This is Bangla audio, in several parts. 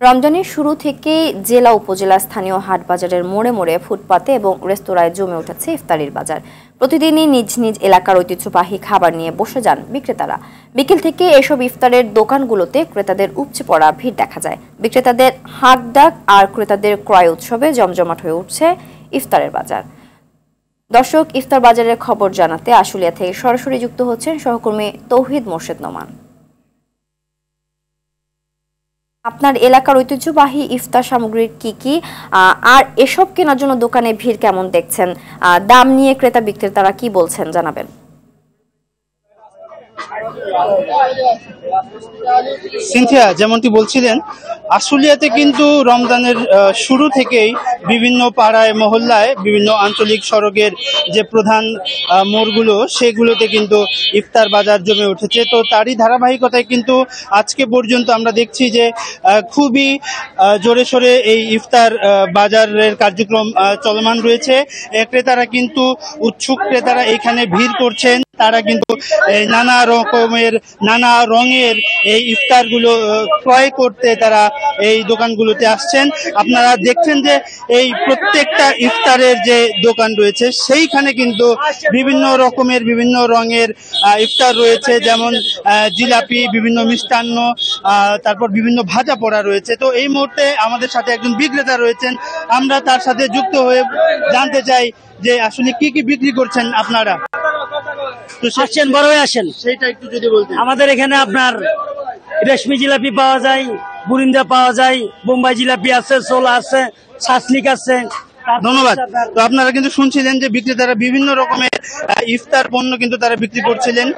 রমজানের শুরু থেকেই জেলা উপজেলা স্থানীয় হাট বাজারের মোড়ে মোড়ে ফুটপাতে এবং রেস্তোরাঁয় জমে উঠেছে ইফতারির বাজার। প্রতিদিনই নিজ নিজ এলাকার ঐতিহ্যবাহী খাবার নিয়ে বসে যান বিক্রেতারা। বিকেল থেকে এসব ইফতারের দোকানগুলোতে ক্রেতাদের উপচে পড়া ভিড় দেখা যায়। বিক্রেতাদের হাঁক ডাক আর ক্রেতাদের ক্রয় উৎসবে জমজমাট হয়ে উঠছে ইফতারের বাজার। দর্শক, ইফতার বাজারের খবর জানাতে আশুলিয়া থেকে সরাসরি যুক্ত হচ্ছেন সহকর্মী তৌহিদ মোর্শেদ নোমান। আপনার এলাকার ঐতিহ্যবাহী ইফতার সামগ্রীর কি আর এসব কেনার জন্য দোকানে ভিড় কেমন দেখছেন? দাম নিয়ে ক্রেতা বিক্রেতারা কি বলছেন জানাবেন। সিনথিয়া, যেমনটি বলছিলেন, আশুলিয়াতে কিন্তু রমজানের শুরু থেকেই বিভিন্ন পাড়ায় মহল্লায় বিভিন্ন আঞ্চলিক সড়কের যে প্রধান মোড়গুলো সেগুলোতে কিন্তু ইফতার বাজার জমে উঠেছে। তো তারই ধারাবাহিকতায় কিন্তু আজকে পর্যন্ত আমরা দেখছি যে খুবই জোরে সোরে এই ইফতার বাজারের কার্যক্রম চলমান রয়েছে। ক্রেতারা কিন্তু উৎসুক ক্রেতারা এখানে ভিড় করছেন। তারা কিন্তু নানা রকমের নানা রঙের এই ইফতারগুলো ক্রয় করতে তারা এই দোকানগুলোতে আসছেন। আপনারা দেখছেন যে এই প্রত্যেকটা ইফতারের যে দোকান রয়েছে সেইখানে কিন্তু বিভিন্ন রকমের বিভিন্ন রঙের ইফতার রয়েছে, যেমন জিলাপি, বিভিন্ন মিষ্টান্ন, তারপর বিভিন্ন ভাজা পোড়া রয়েছে। তো এই মুহূর্তে আমাদের সাথে একজন বিক্রেতা রয়েছেন, আমরা তার সাথে যুক্ত হয়ে জানতে চাই যে আসলে কি কি বিক্রি করছেন আপনারা। আসছেন, বড় হয়ে আসেন, সেটা একটু যদি বলতেন। আমাদের এখানে আপনার রেশমি জিলাপি পাওয়া যায়, বুরিন্দা পাওয়া যায়, বোম্বাই জিলাপি আছে, ছোলা আছে, শাসনিক আছে। ধন্যবাদ। তো আপনারা কিন্তু শুনছিলেন যে বিক্রেতারা বিভিন্ন রকমের ইফতার পণ্য কিন্তু তারা বিক্রি করছিলেন।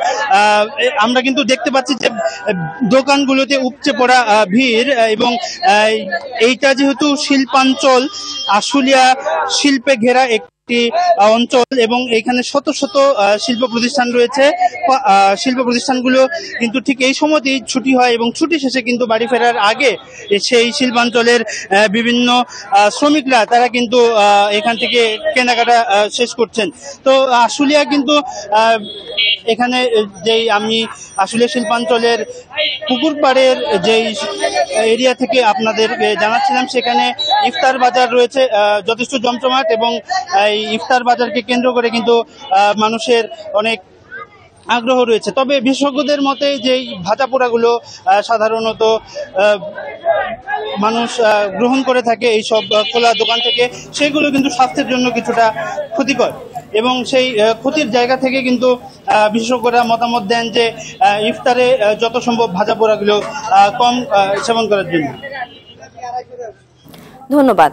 আমরা কিন্তু দেখতে পাচ্ছি যে দোকানগুলোতে উপচে পড়া ভিড়, এবং এইটা যেহেতু শিল্পাঞ্চল, আশুলিয়া শিল্পে ঘেরা একটি অঞ্চল এবং এখানে শত শত শিল্প প্রতিষ্ঠান রয়েছে। শিল্প প্রতিষ্ঠানগুলো কিন্তু ঠিক এই সময়তেই ছুটি হয় এবং ছুটি শেষে কিন্তু বাড়ি ফেরার আগে সেই শিল্পাঞ্চলের বিভিন্ন শ্রমিকরা তারা কিন্তু এখান থেকে কেনাকাটা শেষ করছেন। তো আশুলিয়া কিন্তু এখানে যেই আমি আশুলিয়া শিল্পাঞ্চলের পুকুর পাড়ের যেই এরিয়া থেকে আপনাদের জানাচ্ছিলাম, সেখানে ইফতার বাজার রয়েছে যথেষ্ট জমজমাট, এবং এই ইফতার বাজারকে কেন্দ্র করে কিন্তু মানুষের অনেক আগ্রহ রয়েছে। তবে বিশেষজ্ঞদের মতে যে ভাজা পোড়াগুলো সাধারণত মানুষ গ্রহণ করে থাকে এইসব খোলা দোকান থেকে, সেগুলো কিন্তু স্বাস্থ্যের জন্য কিছুটা ক্ষতিকর, এবং সেই ক্ষতির জায়গা থেকে কিন্তু বিশেষজ্ঞরা মতামত দেন যে ইফতারে যত সম্ভব ভাজা পোড়াগুলো কম সেবন করার জন্য। ধন্যবাদ।